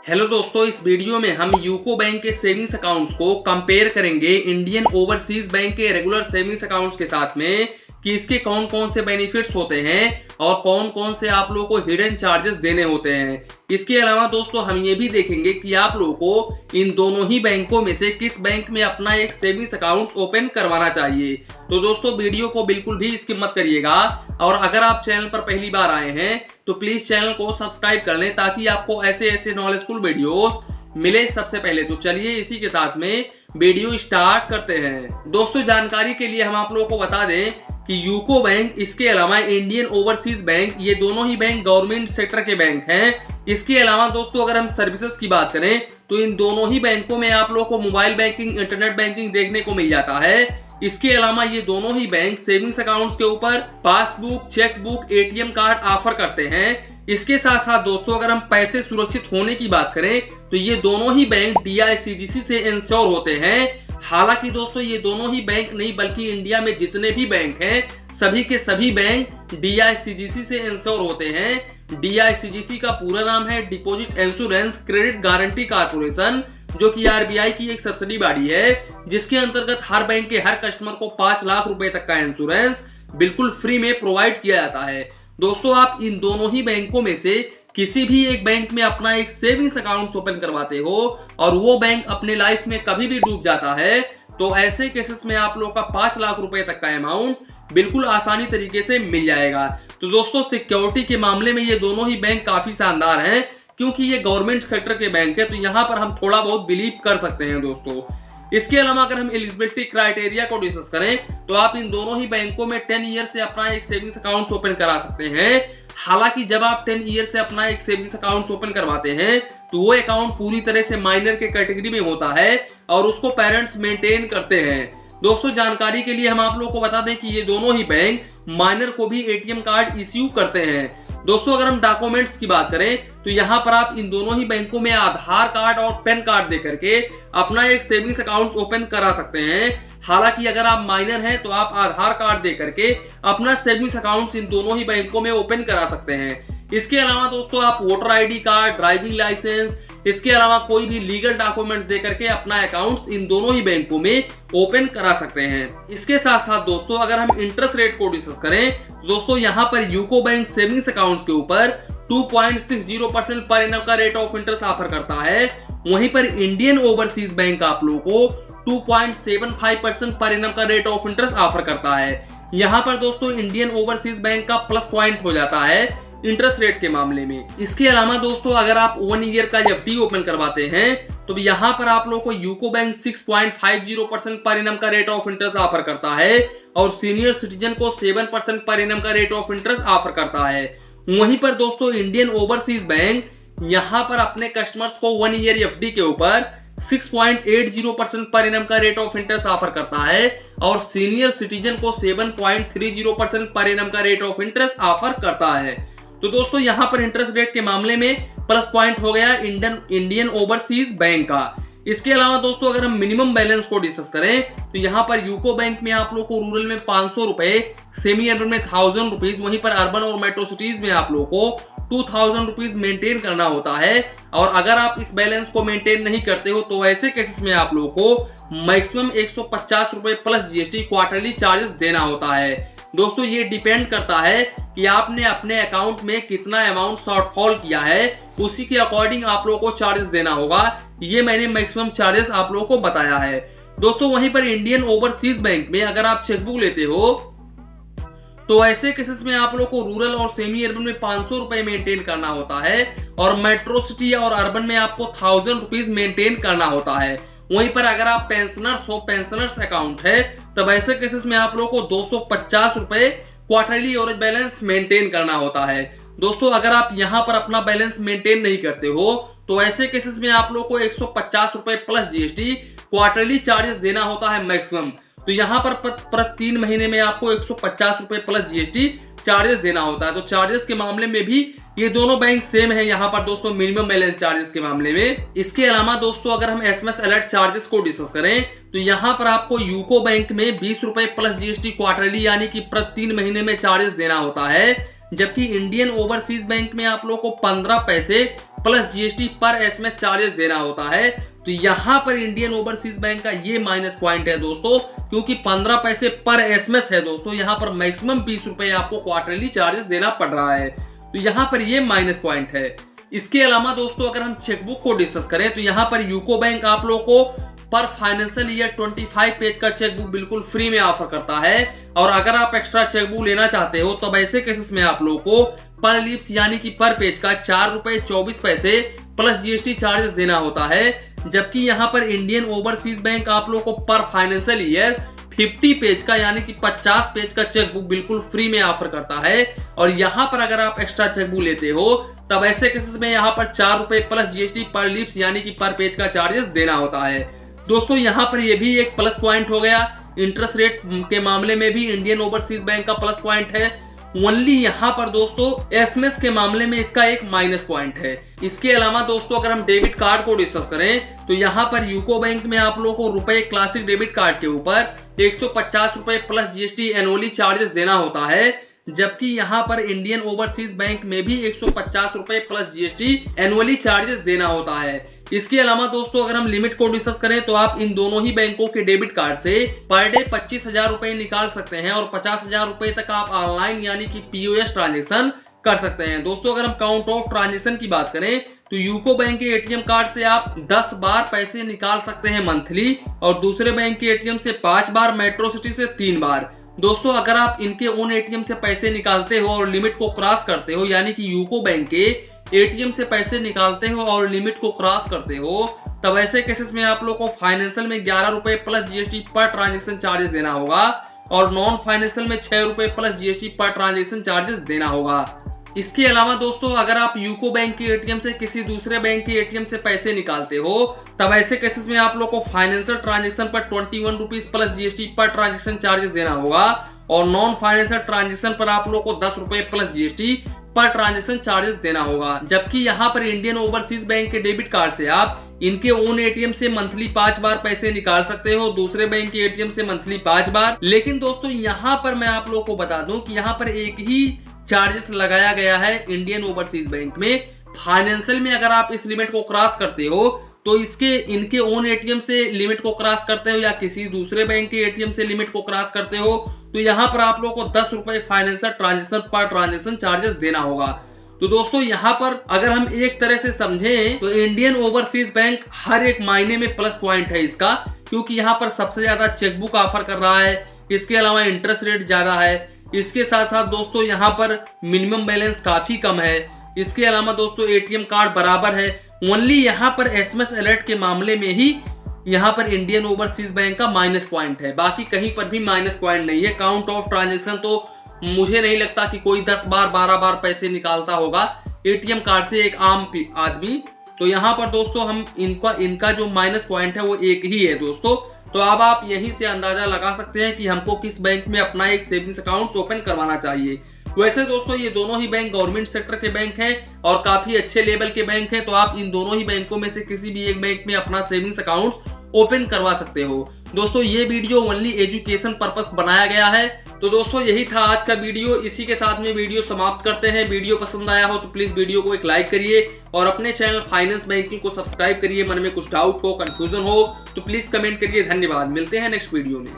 Hello दोस्तों, इस video में हम यूको बैंक के सेविंग्स अकाउंट्स को कंपेयर करेंगे इंडियन ओवरसीज बैंक के रेगुलर सेविंग्स अकाउंट्स के साथ में कि इसके कौन कौन से बेनिफिट्स होते हैं और कौन कौन से आप लोगों को हिडन चार्जेस देने होते हैं। इसके अलावा दोस्तों हम ये भी देखेंगे कि आप लोगों को इन दोनों ही बैंकों में से किस बैंक में अपना एक सेविंग्स अकाउंट ओपन करवाना चाहिए। तो दोस्तों वीडियो को बिल्कुल भी स्किप मत करिएगा और अगर आप चैनल पर पहली बार आए हैं तो प्लीज चैनल को सब्सक्राइब कर लें ताकि आपको ऐसे ऐसे नॉलेजफुल वीडियोस मिले सबसे पहले। तो चलिए इसी के साथ में वीडियो स्टार्ट करते हैं। दोस्तों जानकारी के लिए हम आप लोगों को बता दें कि यूको बैंक, इसके अलावा इंडियन ओवरसीज बैंक, ये दोनों ही बैंक गवर्नमेंट सेक्टर के बैंक हैं। इसके अलावा दोस्तों अगर हम सर्विसेज की बात करें तो इन दोनों ही बैंकों में आप लोगों को मोबाइल बैंकिंग, इंटरनेट बैंकिंग देखने को मिल जाता है। इसके अलावा ये दोनों ही बैंक सेविंग्स अकाउंट्स के ऊपर passbook, chequebook, ATM card offer करते हैं। इसके साथ साथ दोस्तों अगर हम पैसे सुरक्षित होने की बात करें तो ये दोनों ही बैंक DICGC से इंश्योर होते हैं। हालांकि दोस्तों ये दोनों ही बैंक नहीं बल्कि इंडिया में जितने भी बैंक हैं सभी के सभी बैंक DICGC से इंश्योर होते हैं। DICGC का पूरा नाम है deposit insurance credit guarantee corporation, जो कि RBI की एक सब्सिडी बॉडी है जिसके अंतर्गत हर बैंक के हर कस्टमर को 5 लाख रुपए तक का इंश्योरेंस बिल्कुल फ्री में प्रोवाइड किया जाता है। दोस्तों आप इन दोनों ही बैंकों में से किसी भी एक बैंक में अपना एक सेविंग्स अकाउंट ओपन करवाते हो और वो बैंक अपने लाइफ में कभी भी डूब जाता है तो ऐसे केसेस में आप लोगों का 5 लाख रुपए तक का अमाउंट बिल्कुल आसानी तरीके से मिल जाएगा। तो दोस्तों सिक्योरिटी के मामले में ये दोनों ही बैंक काफी शानदार हैं क्योंकि ये गवर्नमेंट सेक्टर के बैंक है, तो यहाँ पर हम थोड़ा बहुत बिलीव कर सकते हैं दोस्तों। इसके अलावा अगर हम एलिजिबिलिटी क्राइटेरिया को डिस्कस करें तो आप इन दोनों ही बैंकों में 10 ईयर से अपना एक सेविंग्स अकाउंट ओपन करा सकते हैं। हालांकि जब आप 10 ईयर से अपना एक सेविंग्स अकाउंट ओपन करवाते हैं तो वो अकाउंट पूरी तरह से माइनर के कैटेगरी में होता है और उसको पेरेंट्स मेंटेन करते हैं। दोस्तों जानकारी के लिए हम आप लोगों को बता दें कि ये दोनों ही बैंक माइनर को भी एटीएम कार्ड इश्यू करते हैं। दोस्तों अगर हम डॉक्यूमेंट्स की बात करें तो यहाँ पर आप इन दोनों ही बैंकों में आधार कार्ड और पैन कार्ड दे करके अपना एक सेविंग्स अकाउंट ओपन करा सकते हैं। हालांकि अगर आप माइनर हैं तो आप आधार कार्ड दे करके अपना सेविंग्स अकाउंट इन दोनों ही बैंकों में ओपन करा सकते हैं। इसके अलावा दोस्तों आप voter ID card, driving licence, इसके अलावा कोई भी लीगल डॉक्यूमेंट्स दे करके अपना अकाउंट इन दोनों ही बैंकों में ओपन करा सकते हैं। इसके साथ साथ दोस्तों अगर हम इंटरेस्ट रेट को डिस्कस करें दोस्तों यहाँ पर यूको बैंक सेविंग्स अकाउंट के ऊपर 2.60% पर एनम का रेट ऑफ इंटरेस्ट ऑफर करता है। वहीं पर इंडियन ओवरसीज बैंक आप लोगों को 2.75% पर एनम का रेट ऑफ इंटरेस्ट ऑफर करता है। यहाँ पर दोस्तों इंडियन ओवरसीज बैंक का प्लस पॉइंट हो जाता है इंटरेस्ट रेट के मामले में। इसके अलावा दोस्तों अगर आप 1 ईयर का FD ओपन करवाते हैं तो यहाँ पर आप लोगों को यूको बैंक 6.50% पर एनम का रेट ऑफ इंटरेस्ट ऑफर करता है और सीनियर सिटीजन को 7% पर एनम का रेट ऑफ इंटरेस्ट ऑफर करता है। वहीं पर दोस्तों इंडियन ओवरसीज बैंक यहाँ पर अपने कस्टमर्स को 1 ईयर FD के ऊपर 6.80% पर एनम का रेट ऑफ इंटरेस्ट ऑफर करता है और सीनियर सिटीजन को 7.30% पर एनम का रेट ऑफ इंटरेस्ट ऑफर करता है। तो दोस्तों यहाँ पर इंटरेस्ट रेट के मामले में प्लस पॉइंट हो गया इंडियन ओवरसीज बैंक का। इसके अलावा दोस्तों अगर हम मिनिमम बैलेंस को डिस्कस करें तो यहाँ पर यूको बैंक में आप लोग को रूरल में 500 रुपए, सेमी अर्बन में 1000 रुपीज, वहीं पर अर्बन और मेट्रो सिटीज में आप लोग को 2000 रुपीज मेंटेन करना होता है। और अगर आप इस बैलेंस को मेंटेन नहीं करते हो तो ऐसे केसेस में आप लोगों को मैक्सिमम 150 रुपए प्लस GST क्वार्टरली चार्जेस देना होता है। दोस्तों ये डिपेंड करता है कि आपने अपने अकाउंट में कितना अमाउंट शॉर्टफॉल किया है, उसी के अकॉर्डिंग आप लोगों को चार्जेस देना होगा। ये मैंने मैक्सिमम चार्जेस आप लोगों को बताया है। दोस्तों वहीं पर इंडियन ओवरसीज बैंक में अगर आप चेकबुक लेते हो तो ऐसे केसेस में आप लोग को रूरल और सेमी अर्बन में 500 रुपए मेंटेन करना होता है और मेट्रो सिटी और अर्बन में आपको 1000 रुपीज मेंटेन करना होता है। वहीं पर अगर आप पेंशनर्स हो, पेंशनर्स अकाउंट है, तब ऐसे केसेस में आप लोग को 250 रुपए क्वार्टरली एवरेज बैलेंस मेंटेन करना होता है। दोस्तों अगर आप यहाँ पर अपना बैलेंस मेंटेन नहीं करते हो तो ऐसे केसेस में आप लोग को 150 रुपए प्लस GST क्वार्टरली चार्जेस देना होता है मैक्सिमम। तो यहाँ पर प्रति 3 महीने में आपको 150 रुपए प्लस GST चार्जेस देना होता है। तो चार्जेस के मामले में भी ये दोनों बैंक सेम है यहाँ पर दोस्तों मिनिमम बैलेंस चार्जेस के मामले में। इसके अलावा दोस्तों अगर हम SMS अलर्ट चार्जेस को डिस्कस करें तो यहाँ पर आपको यूको बैंक में 20 रुपए प्लस GST क्वार्टरली यानी कि प्रति 3 महीने में चार्जेस देना होता है, जबकि इंडियन ओवरसीज बैंक में आप लोगों को 15 पैसे प्लस जीएसटी पर एसएमएस चार्जेस देना होता है। तो यहाँ पर इंडियन ओवरसीज बैंक का ये माइनस पॉइंट है दोस्तों, क्योंकि 15 पैसे पर एसएमएस है दोस्तों, यहाँ पर मैक्सिमम 20 रुपए आपको क्वार्टरली चार्जेस देना पड़ रहा है। तो यहाँ पर ये माइनस पॉइंट है। इसके अलावा दोस्तों अगर हम चेकबुक को डिस्कस करें तो यहाँ पर यूको बैंक आप लोगों को पर फाइनेंशियल ईयर 25 पेज का चेकबुक बिल्कुल फ्री में ऑफर करता है। और अगर आप एक्स्ट्रा चेकबुक लेना चाहते हो तब ऐसे केसेस में आप लोगों को पर लीव्स यानी कि पर पेज का 4 रुपए 24 पैसे प्लस जीएसटी चार्जेस देना होता है। जबकि यहाँ पर इंडियन ओवरसीज बैंक आप लोगों को पर फाइनेंशियल ईयर 50 पेज का यानी कि 50 पेज का चेकबुक बिल्कुल फ्री में ऑफर करता है। और यहाँ पर अगर आप एक्स्ट्रा चेकबुक लेते हो तब ऐसे केसेस में यहाँ पर 4 रुपए प्लस जीएसटी पर लीव्स यानी कि पर पेज का चार्जेस देना होता है। दोस्तों यहाँ पर ये भी एक प्लस पॉइंट हो गया। इंटरेस्ट रेट के मामले में भी इंडियन ओवरसीज बैंक का प्लस पॉइंट है। ओनली यहाँ पर दोस्तों एसएमएस के मामले में इसका एक माइनस पॉइंट है। इसके अलावा दोस्तों अगर हम डेबिट कार्ड को डिस्कस करें तो यहाँ पर यूको बैंक में आप लोगों को रुपए क्लासिक डेबिट कार्ड के ऊपर 150 रुपए प्लस जीएसटी एनुअली चार्जेस देना होता है। जबकि यहाँ पर इंडियन ओवरसीज बैंक में भी 150 रुपए प्लस जीएसटी एनुअली चार्जेस देना होता है। इसके अलावा दोस्तों अगर हम लिमिट को डिस्कस करें तो आप इन दोनों ही बैंकों के डेबिट कार्ड से पर डे 25,000 रुपए निकाल सकते हैं और 50,000 रुपए तक आप ऑनलाइन यानी कि पीओएस ट्रांजेक्शन कर सकते हैं। दोस्तों अगर हम काउंट ऑफ ट्रांजेक्शन की बात करें तो यूको बैंक के एटीएम कार्ड से आप 10 बार पैसे निकाल सकते हैं मंथली और दूसरे बैंक के एटीएम से 5 बार, मेट्रो सिटी से 3 बार। दोस्तों अगर आप इनके ओन एटीएम से पैसे निकालते हो और लिमिट को क्रॉस करते हो यानी कि यूको बैंक के एटीएम से पैसे निकालते हो और लिमिट को क्रॉस करते हो तब ऐसे केसेस में आप लोग को फाइनेंशियल में 11 रुपए plus GST per transaction charges देना होगा और नॉन फाइनेंशियल में 6 रुपए plus GST per transaction charges देना होगा। इसके अलावा दोस्तों अगर आप यूको बैंक के एटीएम से किसी दूसरे बैंक के एटीएम से पैसे निकालते हो तब ऐसे केसेस में आप लोग को फाइनेंशियल ट्रांजेक्शन पर 21 rupees plus GST per transaction charges देना होगा और नॉन फाइनेंशियल ट्रांजेक्शन पर आप लोग को 10 रुपए plus GST per transaction charges देना होगा। जबकि यहाँ पर इंडियन ओवरसीज बैंक के डेबिट कार्ड से आप इनके ओन एटीएम से मंथली 5 बार पैसे निकाल सकते हो, दूसरे बैंक के एटीएम से मंथली 5 बार। लेकिन दोस्तों यहाँ पर मैं आप लोग को बता दूं कि यहाँ पर एक ही चार्जेस लगाया गया है इंडियन ओवरसीज बैंक में। फाइनेंशियल में अगर आप इस लिमिट को क्रॉस करते हो तो इनके ओन एटीएम से लिमिट को क्रॉस करते हो या किसी दूसरे बैंक के एटीएम से लिमिट को क्रॉस करते हो तो यहाँ पर आप लोगों को 10 रुपए financial transaction per transaction charges देना होगा। तो दोस्तों यहाँ पर अगर हम एक तरह से समझें तो इंडियन ओवरसीज बैंक हर एक महीने में प्लस पॉइंट है इसका, क्योंकि यहाँ पर सबसे ज्यादा चेकबुक ऑफर कर रहा है। इसके अलावा इंटरेस्ट रेट ज्यादा है। इसके साथ साथ दोस्तों यहाँ पर मिनिमम बैलेंस काफी कम है। इसके अलावा दोस्तों एटीएम कार्ड बराबर है। ओनली यहाँ पर एसएमएस अलर्ट के मामले में ही यहाँ पर इंडियन ओवरसीज बैंक का माइनस पॉइंट है, बाकी कहीं पर भी माइनस पॉइंट नहीं है। काउंट ऑफ ट्रांजेक्शन तो मुझे नहीं लगता कि कोई 10 बार 12 बार पैसे निकालता होगा एटीएम कार्ड से एक आम आदमी। तो यहाँ पर दोस्तों हम इनका जो माइनस पॉइंट है वो एक ही है दोस्तों। तो अब आप यहीं से अंदाजा लगा सकते हैं कि हमको किस बैंक में अपना एक सेविंग्स अकाउंट ओपन करवाना चाहिए। वैसे दोस्तों ये दोनों ही बैंक गवर्नमेंट सेक्टर के बैंक हैं और काफी अच्छे लेवल के बैंक हैं, तो आप इन दोनों ही बैंकों में से किसी भी एक बैंक में अपना सेविंग्स अकाउंट ओपन करवा सकते हो। दोस्तों ये वीडियो ओनली एजुकेशन पर्पस बनाया गया है। तो दोस्तों यही था आज का वीडियो। इसी के साथ में वीडियो समाप्त करते हैं। वीडियो पसंद आया हो तो प्लीज वीडियो को एक लाइक करिए और अपने चैनल फाइनेंस बैंकिंग को सब्सक्राइब करिए। मन में कुछ डाउट हो, कंफ्यूजन हो तो प्लीज कमेंट करिए। धन्यवाद। मिलते हैं नेक्स्ट वीडियो में।